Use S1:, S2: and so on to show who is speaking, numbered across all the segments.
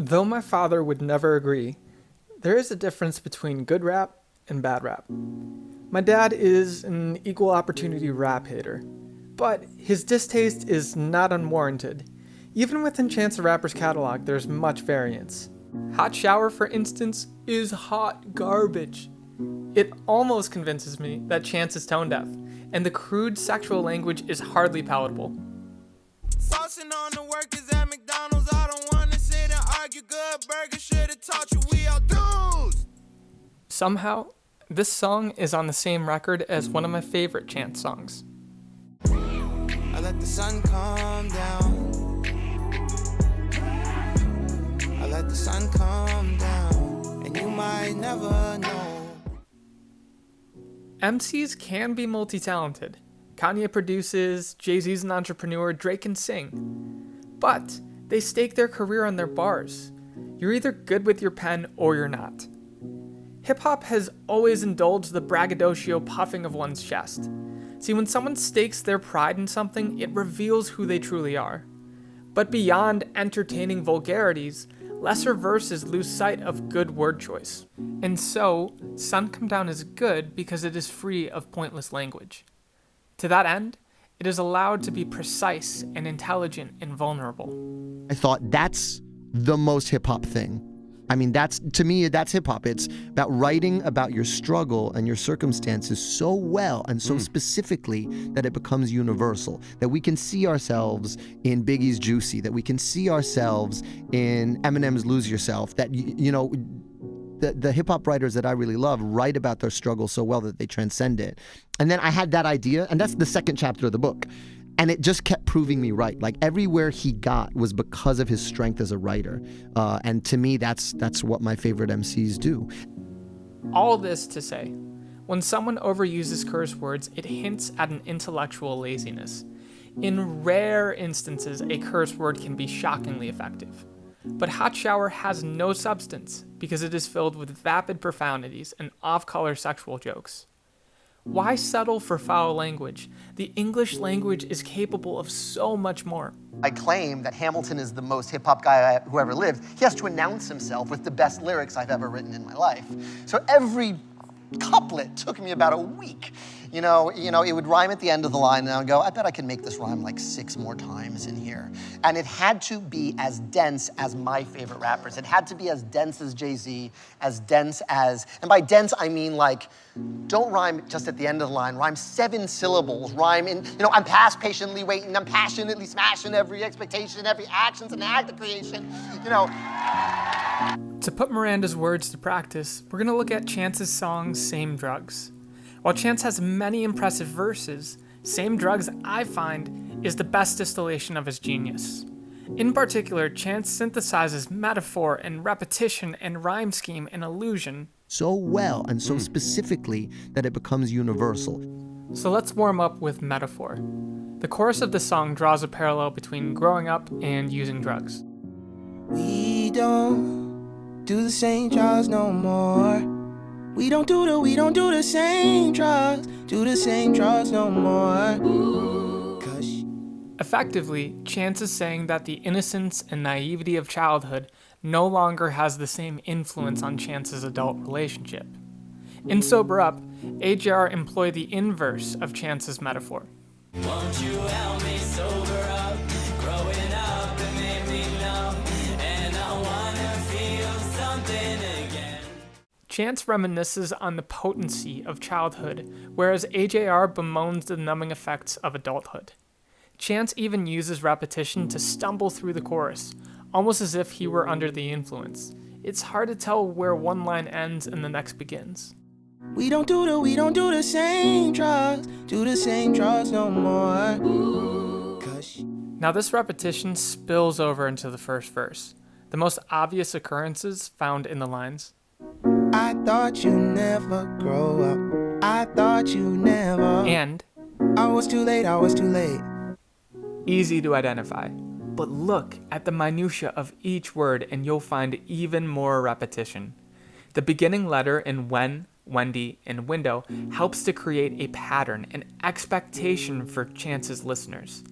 S1: Though my father would never agree, there is a difference between good rap and bad rap. My dad is an equal opportunity rap hater, but his distaste is not unwarranted. Even within Chance the Rapper's catalog, there's much variance. Hot Shower, for instance, is hot garbage. It almost convinces me that Chance is tone deaf, and the crude sexual language is hardly palatable.
S2: Saucing on the workers at McDonald's, I don't wanna sit and argue. Good burger should've taught you we all dudes.
S1: Somehow, this song is on the same record as one of my favorite Chance songs.
S2: I let the sun come down. I let the sun come down, and you might never know.
S1: MCs can be multi-talented. Kanye produces, Jay-Z's an entrepreneur, Drake can sing. But they stake their career on their bars. You're either good with your pen or you're not. Hip-hop has always indulged the braggadocio puffing of one's chest. See, when someone stakes their pride in something, it reveals who they truly are. But beyond entertaining vulgarities, lesser verses lose sight of good word choice. And so, Sun Come Down is good because it is free of pointless language. To that end, it is allowed to be precise and intelligent and vulnerable.
S3: I thought that's the most hip-hop thing. I mean, to me, that's hip-hop. It's about writing about your struggle and your circumstances so well and so specifically that it becomes universal, that we can see ourselves in Biggie's Juicy, that we can see ourselves in Eminem's Lose Yourself, that, the hip-hop writers that I really love write about their struggle so well that they transcend it. And then I had that idea, and that's the second chapter of the book. And it just kept proving me right. Like, everywhere he got was because of his strength as a writer. And to me, that's what my favorite MCs do.
S1: All this to say, when someone overuses curse words, it hints at an intellectual laziness. In rare instances, a curse word can be shockingly effective. But Hot Shower has no substance because it is filled with vapid profanities and off-color sexual jokes. Why settle for foul language? The English language is capable of so much more.
S3: I claim that Hamilton is the most hip-hop guy who ever lived. He has to announce himself with the best lyrics I've ever written in my life. So every couplet took me about a week. It would rhyme at the end of the line, and I would go, I bet I can make this rhyme like 6 more times in here. And it had to be as dense as my favorite rappers. It had to be as dense as Jay-Z, as dense as, and by dense I mean like, don't rhyme just at the end of the line, rhyme 7 syllables, rhyme in, I'm past patiently waiting, I'm passionately smashing every expectation, every action's an act of creation,
S1: To put Miranda's words to practice, we're going to look at Chance's song, Same Drugs. While Chance has many impressive verses, Same Drugs, I find, is the best distillation of his genius. In particular, Chance synthesizes metaphor and repetition and rhyme scheme and illusion
S3: so well and so specifically that it becomes universal.
S1: So let's warm up with metaphor. The chorus of the song draws a parallel between growing up and using drugs.
S2: We don't do the same drugs no more. We don't do the same drugs no more.
S1: Effectively, Chance is saying that the innocence and naivety of childhood no longer has the same influence on Chance's adult relationship. In Sober Up, AJR employed the inverse of Chance's metaphor.
S4: Won't you help me sober up? Growing up, it made me numb, and I wanna feel something again.
S1: Chance reminisces on the potency of childhood, whereas AJR bemoans the numbing effects of adulthood. Chance even uses repetition to stumble through the chorus, almost as if he were under the influence. It's hard to tell where one line ends and the next begins.
S2: We don't do the same drugs no more.
S1: Now this repetition spills over into the first verse. The most obvious occurrences found in the lines,
S2: I thought you never grow up. I thought you never.
S1: and
S2: I was too late.
S1: easy to identify. But look at the minutia of each word and you'll find even more repetition. The beginning letter in when, Wendy, and window helps to create a pattern, an expectation for Chance's listeners.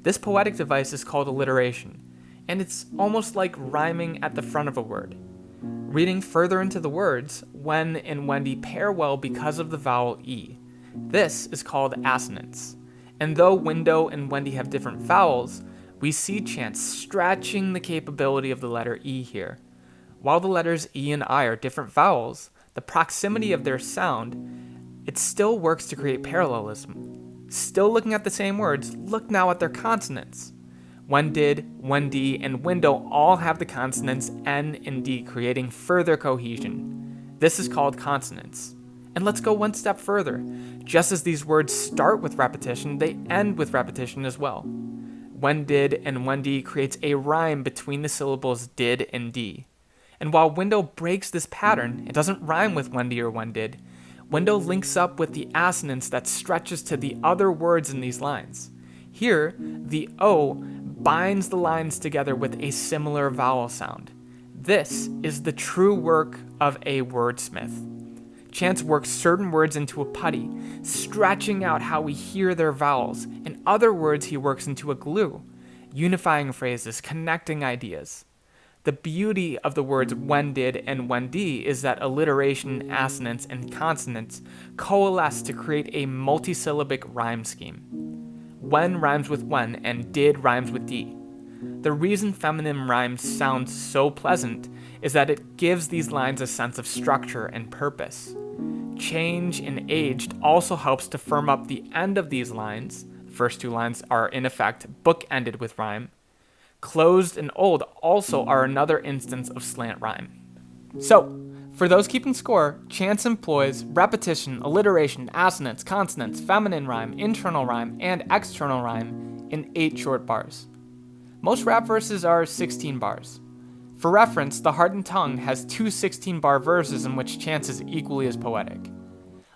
S1: This poetic device is called alliteration. and it's almost like rhyming at the front of a word. Reading further into the words, Wen and Wendy pair well because of the vowel E. This is called assonance. And though window and Wendy have different vowels, we see Chance stretching the capability of the letter E here. While the letters E and I are different vowels, the proximity of their sound, it still works to create parallelism. Still looking at the same words, look now at their consonants. Wendid, Wendy, and window all have the consonants N and D, creating further cohesion. This is called consonance. And let's go one step further. Just as these words start with repetition, they end with repetition as well. Wendid and Wendy creates a rhyme between the syllables did and D. And while window breaks this pattern, it doesn't rhyme with Wendy or Wendid. Window links up with the assonance that stretches to the other words in these lines. Here, the O binds the lines together with a similar vowel sound. This is the true work of a wordsmith. Chance works certain words into a putty, stretching out how we hear their vowels, and other words he works into a glue, unifying phrases, connecting ideas. The beauty of the words Wendid and Wendy is that alliteration, assonance, and consonants coalesce to create a multisyllabic rhyme scheme. Wen rhymes with wen, and did rhymes with D. The reason feminine rhymes sound so pleasant is that it gives these lines a sense of structure and purpose. Change in aged also helps to firm up the end of these lines. The first two lines are, in effect, bookended with rhyme. Closed and old also are another instance of slant rhyme. So, for those keeping score, Chance employs repetition, alliteration, assonance, consonants, feminine rhyme, internal rhyme, and external rhyme in 8 short bars. Most rap verses are 16 bars. For reference, The Heart and Tongue has 2 16-bar verses in which Chance is equally as poetic.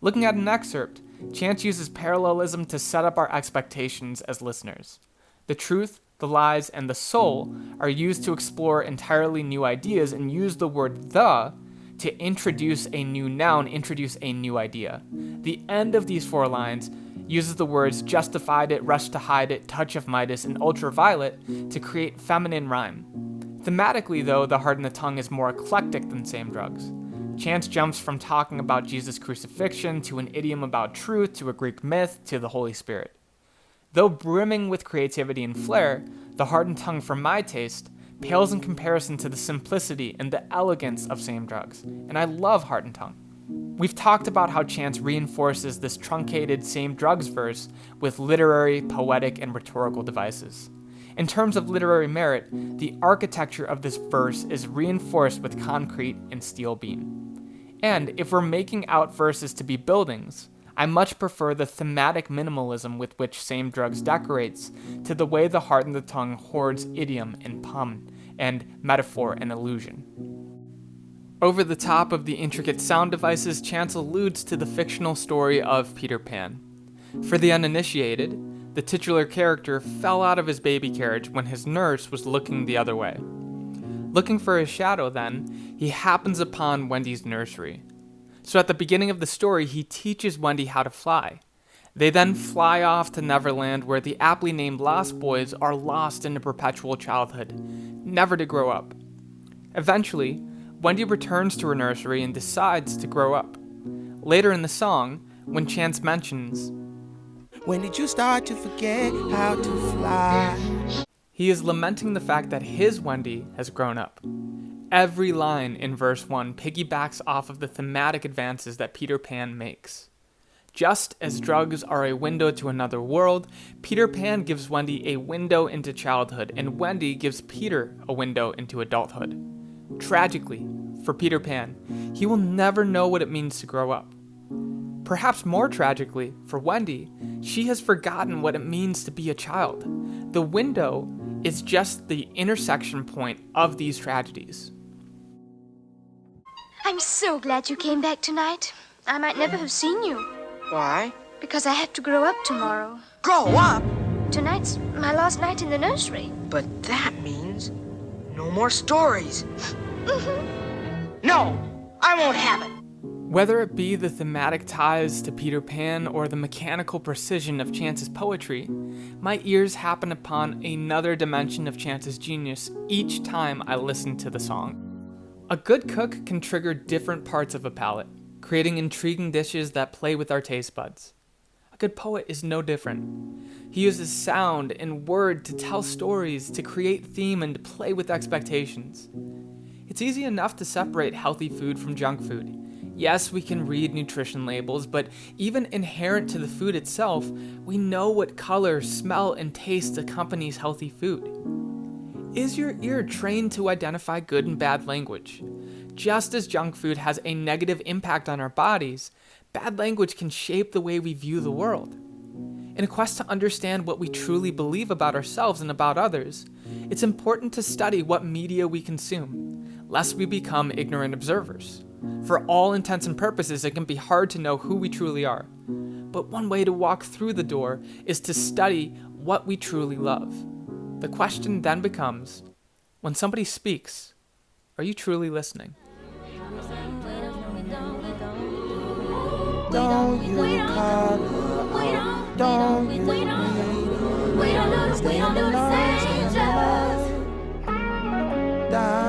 S1: Looking at an excerpt, Chance uses parallelism to set up our expectations as listeners. The truth, the lies, and the soul are used to explore entirely new ideas and use the word the to introduce a new noun, introduce a new idea. The end of these 4 lines uses the words justified it, rushed to hide it, touch of Midas, and ultraviolet to create feminine rhyme. Thematically, though, The Heart and the Tongue is more eclectic than Same Drugs. Chance jumps from talking about Jesus' crucifixion to an idiom about truth to a Greek myth to the Holy Spirit. Though brimming with creativity and flair, The Heart and Tongue, for my taste, pales in comparison to the simplicity and the elegance of Same Drugs, and I love Heart and Tongue. We've talked about how Chance reinforces this truncated Same Drugs verse with literary, poetic, and rhetorical devices. In terms of literary merit, the architecture of this verse is reinforced with concrete and steel beam. And if we're making out verses to be buildings, I much prefer the thematic minimalism with which Same Drugs decorates to the way The Heart and the Tongue hoards idiom and pun and metaphor and allusion. Over the top of the intricate sound devices, Chance alludes to the fictional story of Peter Pan. For the uninitiated, the titular character fell out of his baby carriage when his nurse was looking the other way. Looking for his shadow, then, he happens upon Wendy's nursery. So at the beginning of the story, he teaches Wendy how to fly. They then fly off to Neverland, where the aptly named Lost Boys are lost into perpetual childhood, never to grow up. Eventually, Wendy returns to her nursery and decides to grow up. Later in the song, when Chance mentions,
S2: When did you start to forget how to fly?
S1: he is lamenting the fact that his Wendy has grown up. Every line in verse 1 piggybacks off of the thematic advances that Peter Pan makes. Just as drugs are a window to another world, Peter Pan gives Wendy a window into childhood, and Wendy gives Peter a window into adulthood. Tragically, for Peter Pan, he will never know what it means to grow up. Perhaps more tragically, for Wendy, she has forgotten what it means to be a child. The window is just the intersection point of these tragedies.
S5: I'm so glad you came back tonight. I might never have seen you.
S6: Why?
S5: Because I have to grow up tomorrow.
S6: Grow up?
S5: Tonight's my last night in the nursery.
S6: But that means no more stories. No, I won't have it.
S1: Whether it be the thematic ties to Peter Pan or the mechanical precision of Chance's poetry, my ears happen upon another dimension of Chance's genius each time I listen to the song. A good cook can trigger different parts of a palate, creating intriguing dishes that play with our taste buds. A good poet is no different. He uses sound and word to tell stories, to create theme, and to play with expectations. It's easy enough to separate healthy food from junk food. Yes, we can read nutrition labels, but even inherent to the food itself, we know what color, smell, and taste accompanies healthy food. Is your ear trained to identify good and bad language? Just as junk food has a negative impact on our bodies, bad language can shape the way we view the world. In a quest to understand what we truly believe about ourselves and about others, it's important to study what media we consume, lest we become ignorant observers. For all intents and purposes, it can be hard to know who we truly are. But one way to walk through the door is to study what we truly love. The question then becomes, when somebody speaks, are you truly listening?
S2: Don't you call her up. Don't you
S5: We don't do the strangers.
S2: die.